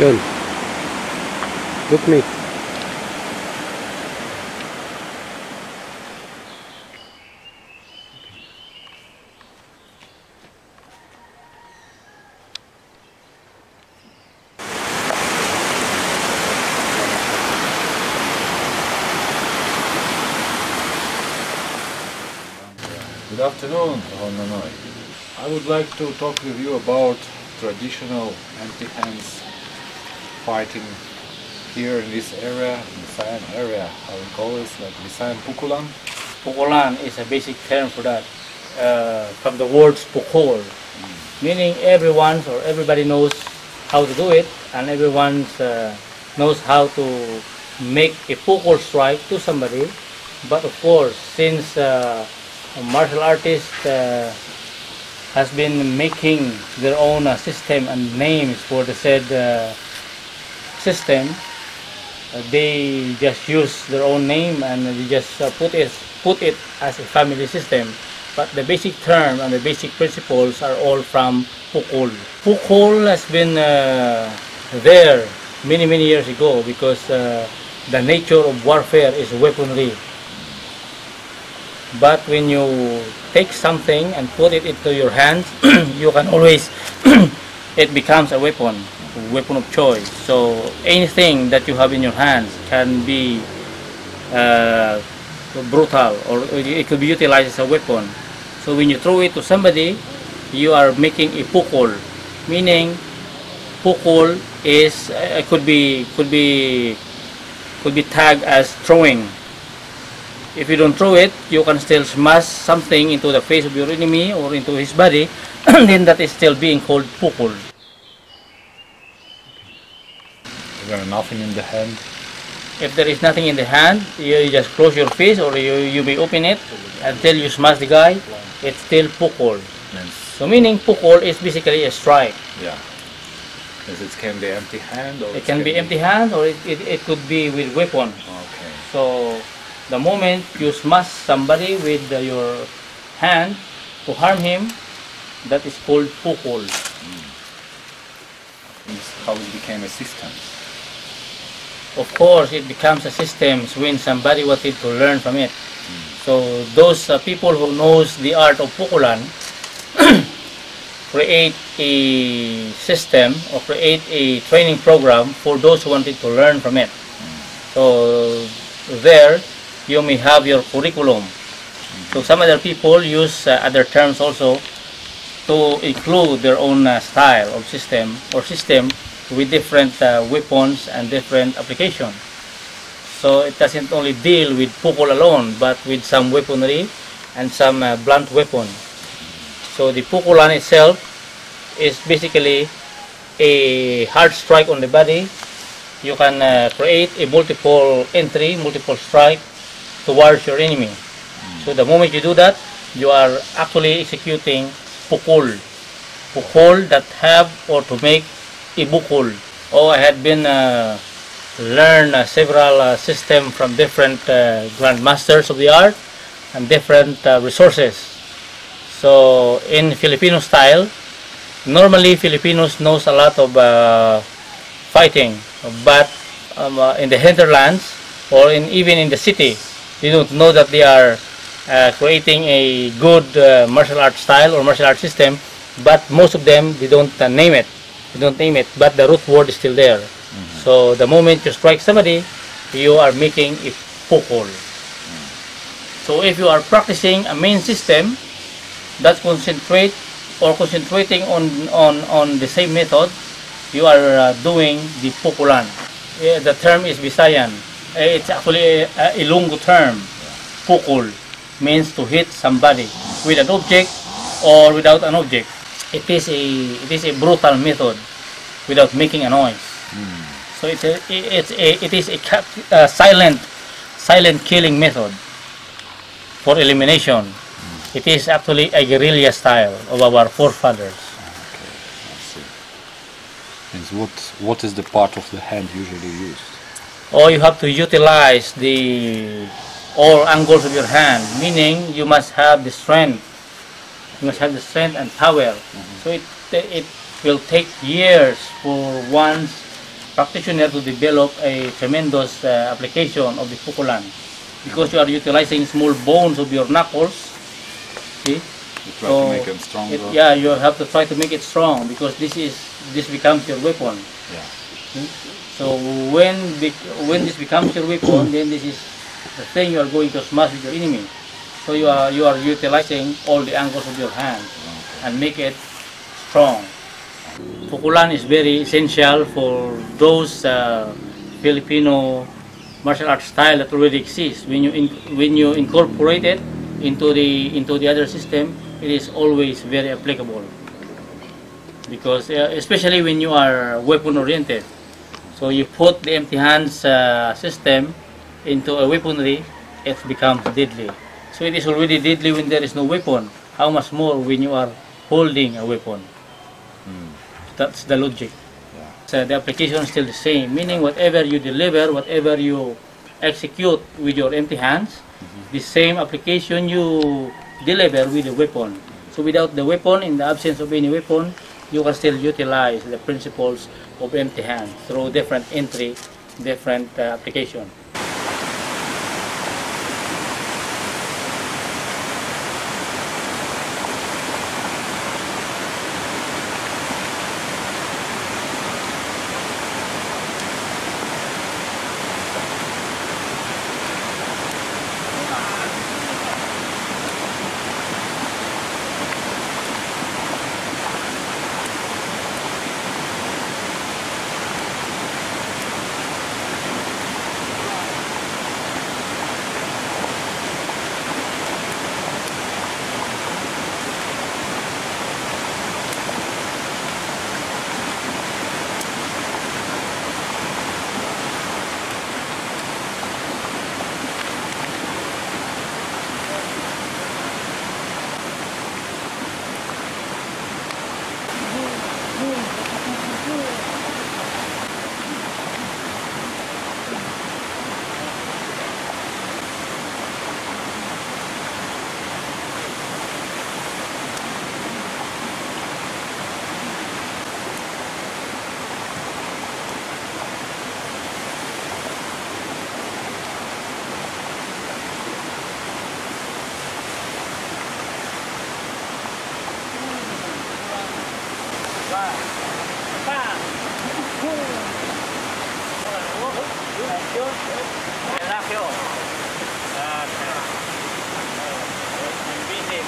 Yun. Look me. Good afternoon, Tuhon. I would like to talk with you about traditional empty hands fighting here in this area, Visayan area. How we call it, like Visayan Pukulan. Pukulan is a basic term for that, from the words pukol, meaning everyone or everybody knows how to do it, and everyone knows how to make a pukol strike to somebody. But of course, since a martial artist has been making their own system and names for the said system, they just use their own name and they just put it as a family system. But the basic term and the basic principles are all from Pukol. Pukol has been there many years ago because the nature of warfare is weaponry. But when you take something and put it into your hands, you can always, it becomes a weapon of choice. So anything that you have in your hands can be brutal, or it could be utilized as a weapon. So when you throw it to somebody, you are making a pukol, meaning pukol is could be tagged as throwing. If you don't throw it, you can still smash something into the face of your enemy or into his body, and then that is still being called pukol. Is there nothing in the hand? If there is nothing in the hand, you just close your face, or you may open it until you smash the guy. It's still pukol. Yes. So meaning pukol is basically a strike. Yeah. Because it can be empty hand, or it can be empty hand, or it could be with weapon. Okay. So the moment you smash somebody with your hand to harm him, that is called pukol. This is how it became a system. Of course, it becomes a system when somebody wanted to learn from it. So those people who knows the art of pukulan create a system or create a training program for those who wanted to learn from it. So there you may have your curriculum. So some other people use other terms also to include their own style of system with different weapons and different applications. So it doesn't only deal with pukol alone, but with some weaponry and some blunt weapon. So the pukulan itself is basically a hard strike on the body. You can create a multiple entry, multiple strike towards your enemy. So the moment you do that, you are actually executing pukol that have or to make a bukol. I had been learn several systems from different grandmasters of the art and different resources. So in Filipino style, normally Filipinos knows a lot of fighting, but in the hinterlands or even in the city, you don't know that they are creating a good martial art style or martial art system. But most of them, they don't name it. But the root word is still there. So the moment you strike somebody, you are making a pukol. So if you are practicing a main system that concentrating on the same method, you are doing the pukulan. The term is Visayan. It's actually a Ilonggo term. Pukol means to hit somebody with an object or without an object. It is a brutal method without making a noise. So it is a silent killing method for elimination. It is actually a guerrilla style of our forefathers. Okay, I see. And what is the part of the hand usually used? You have to utilize all angles of your hand, meaning you must have the strength. You must have the strength and power. So it will take years for one's practitioner to develop a tremendous application of the pukulan, because you are utilizing small bones of your knuckles. See? You try to make them stronger. Yeah, you have to try to make it strong, because this becomes your weapon. Yeah. So when this becomes your weapon, then this is the thing you are going to smash with your enemy. So you are utilizing all the angles of your hand and make it strong. Pukulan is very essential for those Filipino martial arts style that already exists. When you incorporate it into the other system, it is always very applicable. Because especially when you are weapon oriented, so you put the empty hands system into a weaponry, it becomes deadly. So it is already deadly when there is no weapon. How much more when you are holding a weapon? That's the logic. Yeah. So the application is still the same, meaning whatever you deliver, whatever you execute with your empty hands, the same application you deliver with the weapon. So without the weapon, in the absence of any weapon, you can still utilize the principles of empty hands through different entry, different application. Busy,